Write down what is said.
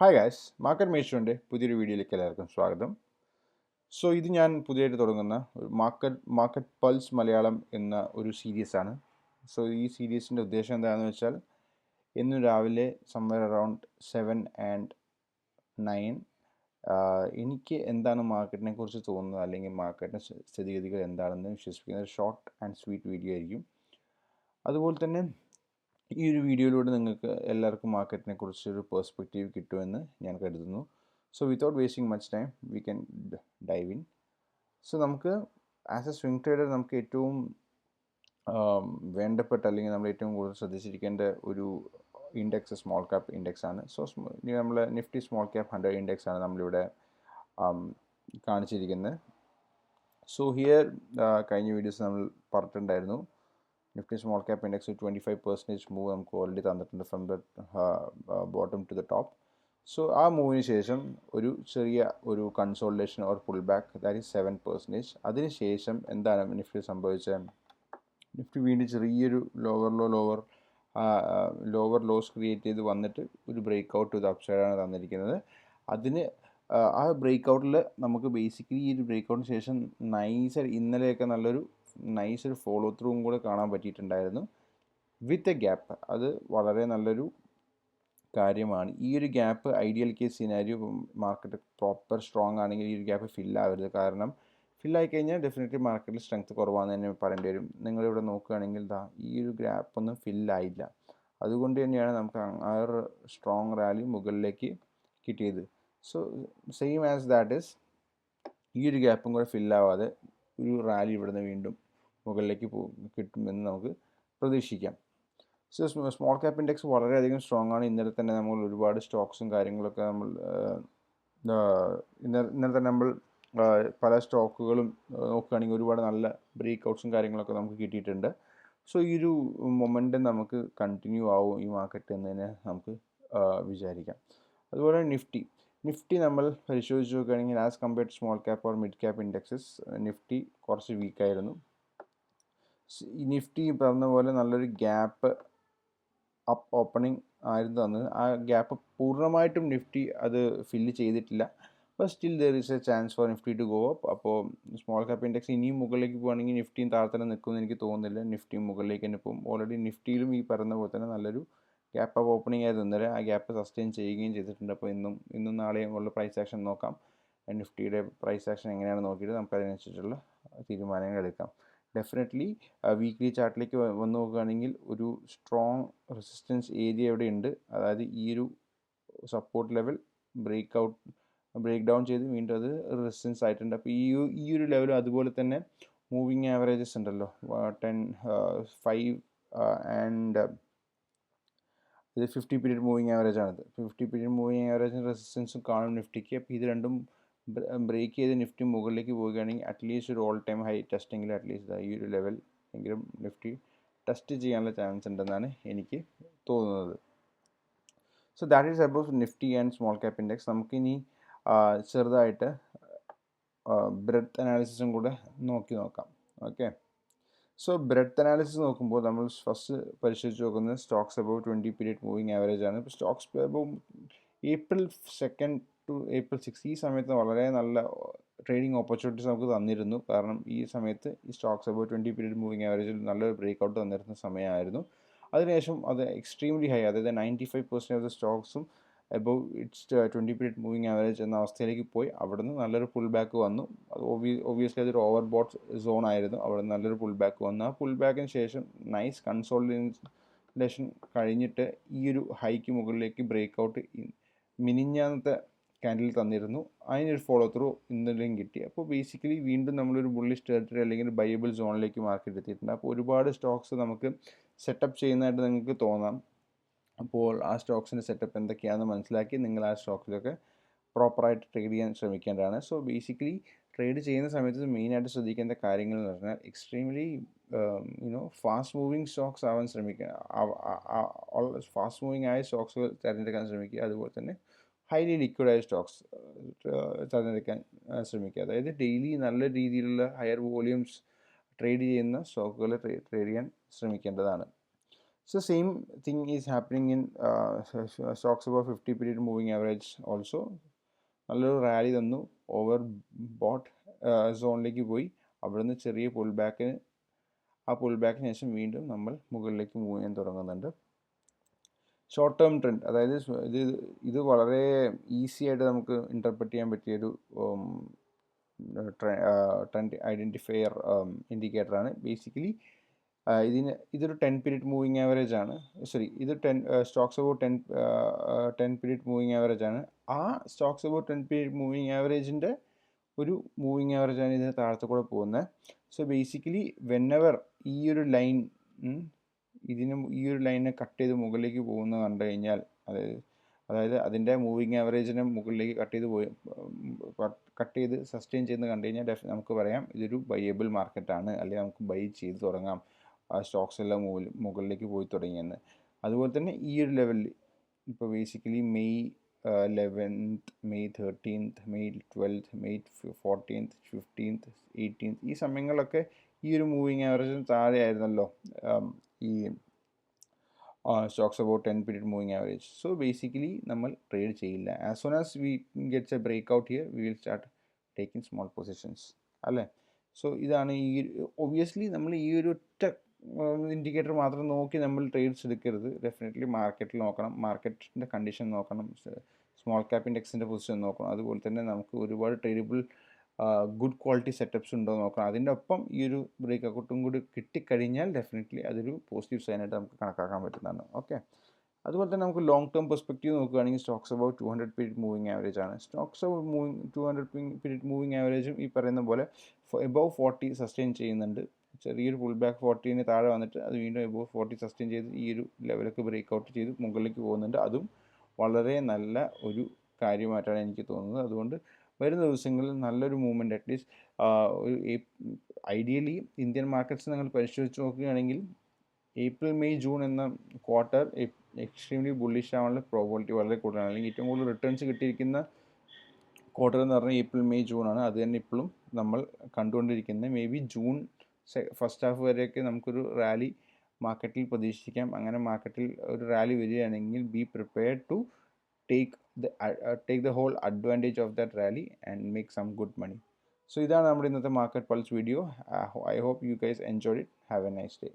Hi guys, market മേഷുവിൻ്റെ പുതിയൊരു വീഡിയോയിലേക്ക് എല്ലാവർക്കും സ്വാഗതം. സോ ഇത് ഞാൻ പുതിയതായിട്ട് തുടങ്ങുന്ന ഒരു മാർക്കറ്റ് പൾസ് മലയാളം എന്ന ഒരു സീരീസാണ്. സോ ഈ സീരീസിൻ്റെ ഉദ്ദേശം എന്താണെന്ന് വെച്ചാൽ ഇന്ന് രാവിലെ സംവെയർ അറൗണ്ട് 7 and 9 എനിക്ക് എന്താണ് മാർക്കറ്റിനെ കുറിച്ച് തോന്നുന്നത് അല്ലെങ്കിൽ മാർക്കറ്റിൻ്റെ സ്ഥിതിഗതികൾ എന്താണെന്ന് വിശ്വസിക്കുന്ന ഒരു ഷോർട്ട് ആൻഡ് സ്വീറ്റ് വീഡിയോ ആയിരിക്കും. അതുപോലെ തന്നെ ഈ ഒരു വീഡിയോയിലൂടെ നിങ്ങൾക്ക് എല്ലാവർക്കും മാർക്കറ്റിനെ കുറിച്ചൊരു പേഴ്സ്പെക്റ്റീവ് കിട്ടുമെന്ന് ഞാൻ കരുതുന്നു. So without wasting much time we can dive in. So നമുക്ക് ആസ് എ സ്വിംഗ് ട്രേഡർ നമുക്ക് ഏറ്റവും വേണ്ടപ്പെട്ട അല്ലെങ്കിൽ നമ്മൾ ഏറ്റവും കൂടുതൽ ശ്രദ്ധിച്ചിരിക്കേണ്ട ഒരു ഇൻഡെക്സ് സ്മോൾ ക്യാപ്പ് ഇൻഡെക്സ് ആണ്. സോ നമ്മൾ നിഫ്റ്റി സ്മോൾ ക്യാപ്പ് 100 ഇൻഡെക്സ് ആണ് നമ്മളിവിടെ കാണിച്ചിരിക്കുന്നത്. സോ ഹിയർ കഴിഞ്ഞ വീഡിയോസ് നമ്മൾ പറഞ്ഞിട്ടുണ്ടായിരുന്നു Nifty small cap index 25% move നമുക്ക് ഓൾറെഡി തന്നിട്ടുണ്ട് from the bottom to the top. So ആ മൂവിന് ശേഷം ഒരു ചെറിയ ഒരു consultation or pull back, that is 7%. അതിനുശേഷം എന്താണ് നിഫ്റ്റി സംഭവിച്ചത്? നിഫ്റ്റി വീണ്ടും ചെറിയൊരു ലോവർ ലോസ് ക്രിയേറ്റ് ചെയ്ത് വന്നിട്ട് ഒരു ബ്രേക്ക് ഔട്ട് ഇത് അപ്സൈഡാണ് തന്നിരിക്കുന്നത്. അതിന് ആ ബ്രേക്ക് ഔട്ടിൽ നമുക്ക് ബേസിക്കലി ഈ ഒരു ബ്രേക്ക് ഔട്ടിന് ശേഷം ഇന്നലെയൊക്കെ നല്ലൊരു നൈസ് ഫോളോ ത്രൂവും കൂടെ കാണാൻ പറ്റിയിട്ടുണ്ടായിരുന്നു വിത്ത് എ ഗ്യാപ്പ്. അത് വളരെ നല്ലൊരു കാര്യമാണ്. ഈ ഒരു gap ideal case scenario market proper strong ആണെങ്കിൽ ഈ ഒരു ഗ്യാപ്പ് ഫില്ലാവരുത്. കാരണം ഫില്ലായി കഴിഞ്ഞാൽ ഡെഫിനറ്റ്ലി മാർക്കറ്റിൽ സ്ട്രെങ്ത് കുറവാണെന്ന് തന്നെ പറയേണ്ടി വരും. നിങ്ങളിവിടെ നോക്കുകയാണെങ്കിൽ ഈ ഒരു ഗ്യാപ്പ് ഒന്നും ഫില്ലായില്ല. അതുകൊണ്ട് തന്നെയാണ് നമുക്ക് ആ ഒരു സ്ട്രോങ് റാലി മുകളിലേക്ക് കിട്ടിയത്. So same as that is ഈ ഒരു ഗ്യാപ്പും കൂടെ ഫില്ലാവാതെ ഒരു റാലി ഇവിടുന്ന് വീണ്ടും മുകളിലേക്ക് കിട്ടുമെന്ന് നമുക്ക് പ്രതീക്ഷിക്കാം. സോ സ്മോൾ ക്യാപ്പ് ഇൻഡെക്സ് വളരെയധികം സ്ട്രോങ് ആണ്. ഇന്നലെ തന്നെ നമ്മൾ ഒരുപാട് സ്റ്റോക്സും കാര്യങ്ങളൊക്കെ ഇന്നലെ തന്നെ നമ്മൾ പല സ്റ്റോക്കുകളും നോക്കുകയാണെങ്കിൽ ഒരുപാട് നല്ല ബ്രേക്ക് ഔട്ട്സും കാര്യങ്ങളൊക്കെ നമുക്ക് കിട്ടിയിട്ടുണ്ട്. സോ ഈ ഒരു മൊമെൻറ്റം നമുക്ക് കണ്ടിന്യൂ ആവും ഈ മാർക്കറ്റ് എന്ന് തന്നെ നമുക്ക് വിചാരിക്കാം. അതുപോലെ നിഫ്റ്റി നമ്മൾ പരിശോധിച്ച് നോക്കുകയാണെങ്കിൽ as compared to small cap or mid cap indexes Nifty കുറച്ച് വീക്കായിരുന്നു. ഈ നിഫ്റ്റി പറഞ്ഞ പോലെ നല്ലൊരു ഗ്യാപ്പ് അപ്പ് ഓപ്പണിംഗ് ആയിരുന്നു തന്നത്. ആ ഗ്യാപ്പ് പൂർണ്ണമായിട്ടും നിഫ്റ്റി അത് ഫില്ല് ചെയ്തിട്ടില്ല. അപ്പോൾ still there is a chance for Nifty to go up. അപ്പോൾ സ്മോൾ ക്യാപ്പ് ഇൻഡെക്സ് ഇനിയും മുകളിലേക്ക് പോകുകയാണെങ്കിൽ നിഫ്റ്റിയും താഴെ തന്നെ നിൽക്കുമെന്ന് എനിക്ക് തോന്നുന്നില്ല. നിഫ്റ്റിയും മുകളിലേക്ക് തന്നെ പോകും. ഓൾറെഡി നിഫ്റ്റിയിലും ഈ പറയുന്ന പോലെ തന്നെ നല്ലൊരു ഗ്യാപ്പ് അപ്പ് ഓപ്പണിംഗ് ആയിരുന്നു ഇന്നലെ. ആ ഗ്യാപ്പ് സസ്റ്റെയിൻ ചെയ്യുകയും ചെയ്തിട്ടുണ്ട്. അപ്പോൾ ഇന്നും നാളെയും ഉള്ള പ്രൈസ് ആക്ഷൻ നോക്കാം. നിഫ്റ്റിയുടെ പ്രൈസ് ആക്ഷൻ എങ്ങനെയാണ് നോക്കിയിട്ട് നമുക്ക് അതിനനുസരിച്ചുള്ള തീരുമാനങ്ങൾ എടുക്കാം. ഡെഫിനറ്റ്ലി വീക്ക്ലി ചാർട്ടിലേക്ക് വന്ന് നോക്കുകയാണെങ്കിൽ ഒരു സ്ട്രോങ് റെസിസ്റ്റൻസ് ഏരിയ ഇവിടെ ഉണ്ട്. അതായത് ഈ ഒരു സപ്പോർട്ട് ലെവൽ ബ്രേക്ക് ഡൗൺ ചെയ്ത് വീണ്ടും അത് റെസിസ്റ്റൻസ് ആയിട്ടുണ്ട്. അപ്പോൾ ഈ ഒരു ലെവലും അതുപോലെ തന്നെ മൂവിങ് ആവറേജസ് ഉണ്ടല്ലോ 10, 5 ആൻഡ് ഇത് 50 പീരീഡ് മൂവിങ് ആവറേജ് ആണിത്. 50 പീരീഡ് മൂവിങ് ആവറേജും റെസിസ്റ്റൻസും കാണും നിഫ്റ്റിക്ക്. അപ്പോൾ ഇത് രണ്ടും ബ്രേക്ക് ചെയ്ത് നിഫ്റ്റി മുകളിലേക്ക് പോവുകയാണെങ്കിൽ അറ്റ്ലീസ്റ്റ് ഒരു ഓൾ ടൈം ഹൈ ടെസ്റ്റിങ്ങിൽ അറ്റ്ലീസ്റ്റ് ഈ ഒരു ലെവൽ എങ്കിലും നിഫ്റ്റി ടെസ്റ്റ് ചെയ്യാനുള്ള ചാൻസ് ഉണ്ടെന്നാണ് എനിക്ക് തോന്നുന്നത്. So that is about Nifty and small cap index. നമുക്കിനി ചെറുതായിട്ട് ബ്രെഡ്ത്ത് അനാലിസിസും കൂടെ നോക്കാം. ഓക്കെ, സോ ബ്രെഡ്ത്ത് അനാലിസിസ് നോക്കുമ്പോൾ നമ്മൾ ഫസ്റ്റ് പരിശോധിച്ച് നോക്കുന്നത് stocks above 20 period moving average ആണ്. ഇപ്പോൾ stocks above April 2 to April 6 ഈ സമയത്ത് വളരെ നല്ല ട്രേഡിംഗ് ഓപ്പർച്യൂണിറ്റീസ് നമുക്ക് തന്നിരുന്നു. കാരണം ഈ സമയത്ത് ഈ സ്റ്റോക്സ് അബവ് 20 പീരീഡ് മൂവിങ് ആവറേജിൽ നല്ലൊരു ബ്രേക്ക് ഔട്ട് തന്നിരുന്ന സമയമായിരുന്നു. അതിനുശേഷം അത് എക്സ്ട്രീംലി ഹൈ, അതായത് 95% ഓഫ് ദ സ്റ്റോക്സും above its 20 period moving average എന്ന അവസ്ഥയിലേക്ക് പോയി. അവിടെ നിന്ന് നല്ലൊരു പുൾ ബാക്ക് വന്നു. അത് ഒബ്വിയസ്ലി അതൊരു ഓവർ ബോട്ട് സോൺ ആയിരുന്നു. അവിടെ നിന്ന് നല്ലൊരു പുൾ ബാക്ക് വന്നു. ആ പുൾ ബാക്കിന് ശേഷം നൈസ് കൺസോളിഡേഷൻ കഴിഞ്ഞിട്ട് ഈ ഒരു ഹൈക്ക് മുകളിലേക്ക് ബ്രേക്ക് ഔട്ട് മിനിഞ്ഞാന്നത്തെ ക്യാൻഡിൽ തന്നിരുന്നു. അതിനൊരു ഫോളോ ത്രൂ ഇന്നലെയും കിട്ടി. അപ്പോൾ ബേസിക്കലി വീണ്ടും നമ്മളൊരു ബുള്ളിഷ് ടെറിട്ടറി അല്ലെങ്കിൽ ബൈബിൾ സോണിലേക്ക് മാർക്കറ്റ് എത്തിയിട്ടുണ്ട്. അപ്പോൾ ഒരുപാട് സ്റ്റോക്സ് നമുക്ക് സെറ്റപ്പ് ചെയ്യുന്നതായിട്ട് നിങ്ങൾക്ക് തോന്നാം. അപ്പോൾ ആ സ്റ്റോക്സിൻ്റെ സെറ്റപ്പ് എന്തൊക്കെയാണെന്ന് മനസ്സിലാക്കി നിങ്ങൾ ആ സ്റ്റോക്സിലൊക്കെ പ്രോപ്പറായിട്ട് ട്രേഡ് ചെയ്യാൻ ശ്രമിക്കേണ്ടതാണ്. സോ ബേസിക്കലി ട്രേഡ് ചെയ്യുന്ന സമയത്ത് മെയിനായിട്ട് ശ്രദ്ധിക്കേണ്ട കാര്യങ്ങൾ എന്ന് പറഞ്ഞാൽ എക്സ്ട്രീംലി ഫാസ്റ്റ് മൂവിങ് സ്റ്റോക്സ് ആവാൻ ശ്രമിക്കുക. ഫാസ്റ്റ് മൂവിങ് ആയ സ്റ്റോക്സുകൾ തിരഞ്ഞെടുക്കാൻ ശ്രമിക്കുക. അതുപോലെ തന്നെ ഹൈലി ലിക്വിഡായ സ്റ്റോക്സ് തിരഞ്ഞെടുക്കാൻ ശ്രമിക്കുക. അതായത് ഡെയിലി നല്ല രീതിയിലുള്ള ഹയർ വോള്യൂംസ് ട്രേഡ് ചെയ്യുന്ന സ്റ്റോക്കുകൾ ട്രേഡ് ചെയ്യാൻ ശ്രമിക്കേണ്ടതാണ്. So same thing is happening in stocks above 50 period moving average also. നല്ലൊരു റാലി തന്നു, ഓവർ ബോട്ട് സോണിലേക്ക് പോയി, അവിടെ നിന്ന് ചെറിയ പുൾ ബാക്കിന്, ആ പുൾ ബാക്കിന് ശേഷം വീണ്ടും നമ്മൾ മുകളിലേക്ക് മൂവ് ചെയ്യാൻ തുടങ്ങുന്നുണ്ട്. ഷോർട്ട് ടേം ട്രെൻഡ്, അതായത് ഇത് വളരെ ഈസി ആയിട്ട് നമുക്ക് ഇൻ്റർപ്രറ്റ് ചെയ്യാൻ പറ്റിയൊരു ട്രെൻഡ് ഐഡൻറ്റിഫയർ ഇൻഡിക്കേറ്ററാണ്. ബേസിക്കലി ഇതൊരു 10 പീരീഡ് മൂവിങ് ആവറേജ് ആണ്. സോറി, ഇത് stocks about 10 period moving average ആണ്. ആ സ്റ്റോക്സ് അബൌട്ട് 10 പീരീഡ് മൂവിങ് ആവറേജിൻ്റെ ഒരു മൂവിങ് ആവറേജാണ് ഇതിന് താഴത്തെ കൂടെ പോകുന്നത്. സോ ബേസിക്കലി വെന്നെവർ ഈ ഒരു ലൈൻ ഈ ഒരു ലൈനെ കട്ട് ചെയ്ത് മുകളിലേക്ക് പോകുന്നത് കണ്ടു കഴിഞ്ഞാൽ, അതായത് അതിൻ്റെ മൂവിങ് ആവറേജിനെ മുകളിലേക്ക് കട്ട് ചെയ്ത് സസ്റ്റെയിൻ ചെയ്യുന്നത് കണ്ടു കഴിഞ്ഞാൽ നമുക്ക് പറയാം ഇതൊരു ബൈയബിൾ മാർക്കറ്റാണ്, അല്ലെങ്കിൽ നമുക്ക് ബൈ ചെയ്ത് തുടങ്ങാം, സ്റ്റോക്സ് എല്ലാം മുകളിലേക്ക് പോയി തുടങ്ങിയെന്ന്. അതുപോലെ തന്നെ ഈ ഒരു ലെവലിൽ ഇപ്പോൾ basically May 11th, May 13th, May 12th, May 14th, 15th, 18th ഈ സമയങ്ങളിലൊക്കെ ഈ ഒരു മൂവിങ് ആവറേജിന് താഴെ ആയിരുന്നല്ലോ ഈ stocks about 10 period moving average. So basically നമ്മൾ ട്രേഡ് ചെയ്യില്ല. As soon as we gets a breakout here we will start taking small positions, അല്ലേ? സോ ഇതാണ് ഒബ്വിയസ്ലി നമ്മൾ ഈ ഒരു ഒറ്റ ഇൻഡിക്കേറ്റർ മാത്രം നോക്കി നമ്മൾ ട്രേഡ്സ് എടുക്കരുത്. ഡെഫിനറ്റ്ലി മാർക്കറ്റിൽ നോക്കണം, മാർക്കറ്റിൻ്റെ കണ്ടീഷൻ നോക്കണം, സ്മോൾ ക്യാപ്പ് ഇൻഡെക്സിൻ്റെ പൊസിഷൻ നോക്കണം. അതുപോലെ തന്നെ നമുക്ക് ഒരുപാട് ട്രേഡബിൾ ഗുഡ് ക്വാളിറ്റി സെറ്റപ്സ് ഉണ്ടോ നോക്കണം. അതിൻ്റെ ഒപ്പം ഈ ഒരു ബ്രേക്ക് ഔട്ടും കൂടി കിട്ടിക്കഴിഞ്ഞാൽ ഡെഫിനറ്റ്ലി അതൊരു പോസിറ്റീവ് സൈനായിട്ട് നമുക്ക് കണക്കാക്കാൻ പറ്റുന്നതാണ്. ഓക്കെ, അതുപോലെ തന്നെ നമുക്ക് ലോങ് ടേം പെർസ്പെക്റ്റീവ് നോക്കുകയാണെങ്കിൽ stocks about 200 period moving average ആണ്. സ്റ്റോക്സ് അബൌട്ട് 200 പീരീഡ് മൂവിങ് ആവറേജും ഈ പറയുന്ന പോലെ എബവ് 40 സസ്റ്റെയിൻ ചെയ്യുന്നുണ്ട്. ചെറിയൊരു പുൾ ബാക്ക് 40ന് താഴെ വന്നിട്ട് അത് വീണ്ടും എബവ് 40 സസ്റ്റെയിൻ ചെയ്ത് ഈ ഒരു ലെവലൊക്കെ ബ്രേക്ക് ഔട്ട് ചെയ്ത് മുകളിലേക്ക് പോകുന്നുണ്ട്. അതും വളരെ നല്ല ഒരു കാര്യമായിട്ടാണ് എനിക്ക് തോന്നുന്നത്. അതുകൊണ്ട് വരുന്ന ദിവസങ്ങളിൽ നല്ലൊരു മൂവ്മെൻറ്റ്, അറ്റ്ലീസ്റ്റ് ഒരു ഐഡിയലി ഇന്ത്യൻ മാർക്കറ്റ്സ് നിങ്ങൾ പരിശോധിച്ച് നോക്കുകയാണെങ്കിൽ ഏപ്രിൽ മെയ് ജൂൺ എന്ന ക്വാർട്ടർ എക്സ്ട്രീംലി ബുള്ളിഷ് ആവാനുള്ള പ്രോബിലിറ്റി വളരെ കൂടുതലാണ്. അല്ലെങ്കിൽ ഏറ്റവും കൂടുതൽ റിട്ടേൺസ് കിട്ടിയിരിക്കുന്ന ക്വാർട്ടർ എന്ന് പറഞ്ഞാൽ ഏപ്രിൽ മെയ് ജൂൺ ആണ്. അത് തന്നെ ഇപ്പോഴും നമ്മൾ കണ്ടുകൊണ്ടിരിക്കുന്നത്. May be June first half വരെയൊക്കെ നമുക്കൊരു റാലി മാർക്കറ്റിൽ പ്രതീക്ഷിക്കാം. അങ്ങനെ മാർക്കറ്റിൽ ഒരു റാലി വരികയാണെങ്കിൽ be prepared to take the whole advantage of that rally and make some good money. So ഇതാണ് നമ്മുടെ ഇന്നത്തെ market pulse video. I hope you guys enjoyed it. Have a nice day.